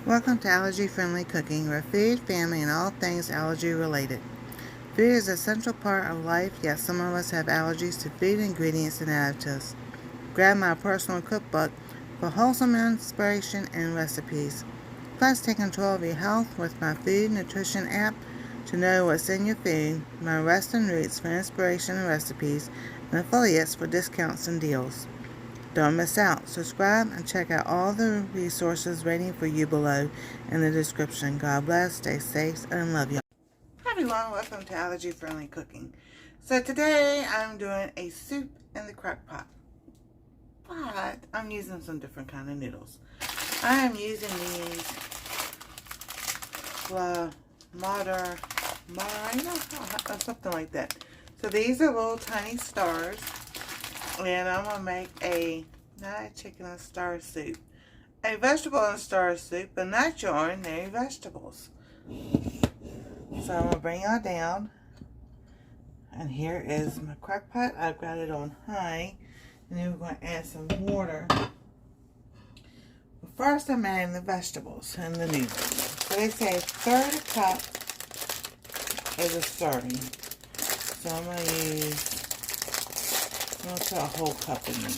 Welcome to Allergy Friendly Cooking, where food, family, and all things allergy related. Food is a central part of life, yet some of us have allergies to food ingredients and additives. Grab my personal cookbook for wholesome inspiration and recipes. Plus, take control of your health with my food nutrition app to know what's in your food, my Western roots for inspiration and recipes, and affiliates for discounts and deals. Don't miss out. Subscribe and check out all the resources waiting for you below in the description. God bless, stay safe, and love you. Hi everyone, welcome to Allergy Friendly Cooking. So today I'm doing a soup in the crock pot. But I'm using some different kind of noodles. I am using these Moderna, something like that. So these are little tiny stars. And I'm going to make not a chicken and star soup, a vegetable and star soup, but not your ordinary vegetables. So I'm going to bring y'all down. And here is my crock pot. I've got it on high. And then we're going to add some water. But first I'm adding the vegetables and the noodles. So they say a third a cup is a serving. So I'm going to use... I'm going to put a whole cup in there.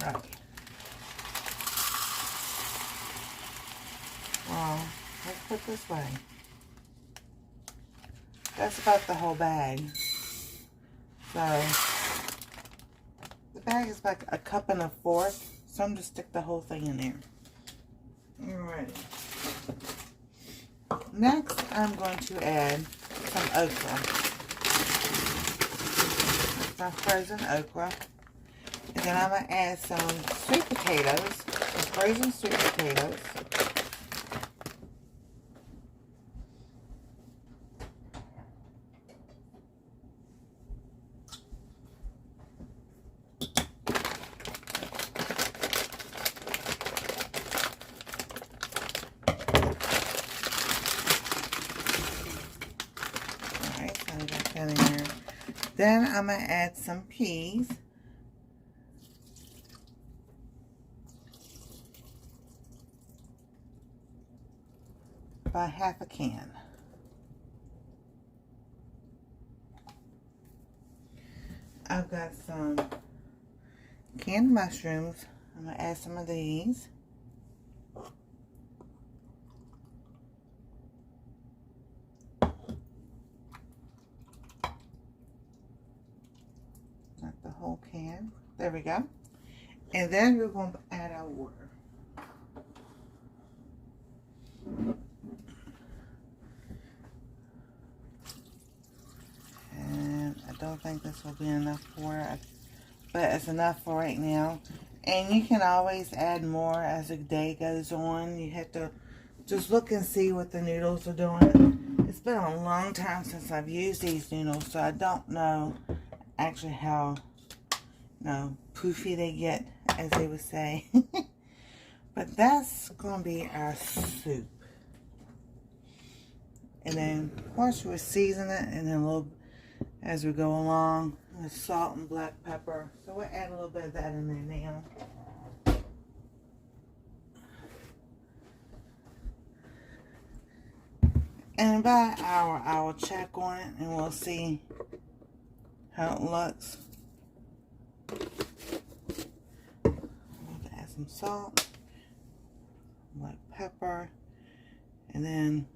Right. Well, let's put it this way. That's about the whole bag. So, the bag is like a cup and a fourth. So I'm just stick the whole thing in there. Alrighty. Next, I'm going to add some okra. Some frozen okra. And then I'm going to add some sweet potatoes, some frozen sweet potatoes. In there. Then I'm going to add some peas. About half a can. I've got some canned mushrooms. I'm going to add some of these. Not the whole can. There we go. And then we're going to add our water. And I don't think this will be enough water, but it's enough for right now. And you can always add more as the day goes on. You have to just look and see what the noodles are doing. It's been a long time since I've used these noodles, so I don't know actually how, poofy they get, as they would say. But that's going to be our soup. And then, of course, we'll season it, and then a little, as we go along, with salt and black pepper. So we'll add a little bit of that in there now. And about an hour, I will check on it, and we'll see how it looks. Add some salt, black pepper, and then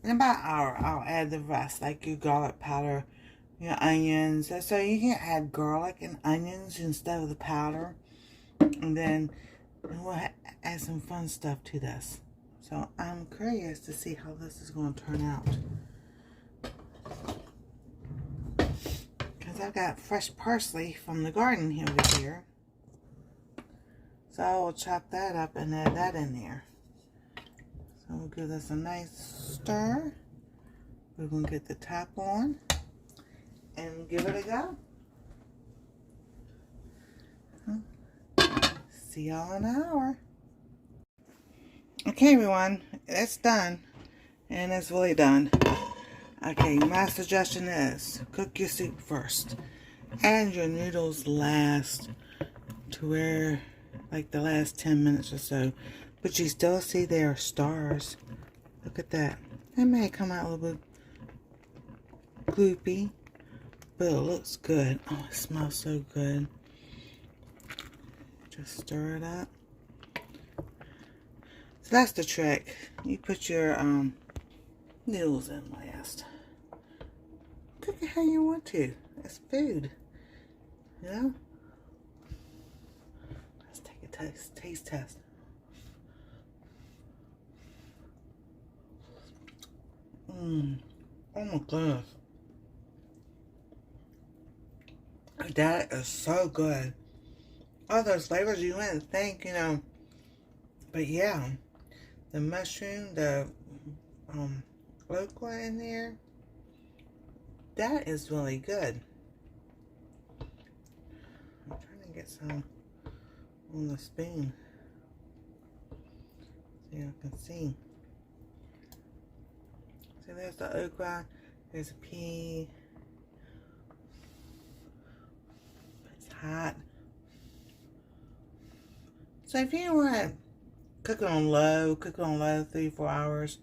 in about an hour, I'll add the rest, like your garlic powder, your onions. So you can add garlic and onions instead of the powder. And then we'll add some fun stuff to this. So I'm curious to see how this is going to turn out. Because I've got fresh parsley from the garden over here. So I will chop that up and add that in there. So we'll give this a nice stir. We're going to get the top on and give it a go. See y'all in an hour. Okay, everyone, it's done. And it's really done. Okay, my suggestion is cook your soup first. And your noodles last to where, like the last 10 minutes or so. But you still see there are stars. Look at that. It may come out a little bit gloopy, but it looks good. Oh, it smells so good. Just stir it up. So that's the trick. You put your noodles in last. Cook it how you want to. It's food. You know? Let's take a taste test. Oh my goodness. That is so good. All those flavors you wouldn't think, you know. But yeah, the mushroom, the okra in there, that is really good. I'm trying to get some on the spoon so you can see. So there's the okra, there's a pea. It's hot. So if you want to cook it on low 3-4 hours.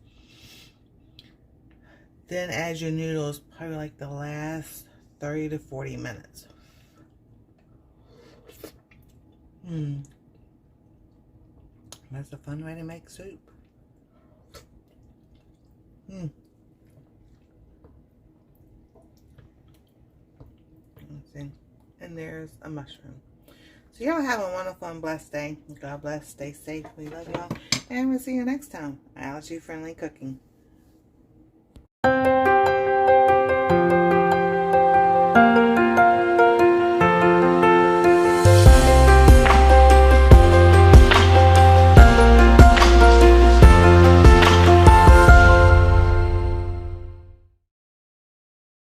Then add your noodles probably like the last 30 to 40 minutes. That's a fun way to make soup. Let's see. And there's a mushroom. So y'all have a wonderful and blessed day. God bless. Stay safe. We love y'all. And we'll see you next time. Allergy friendly cooking.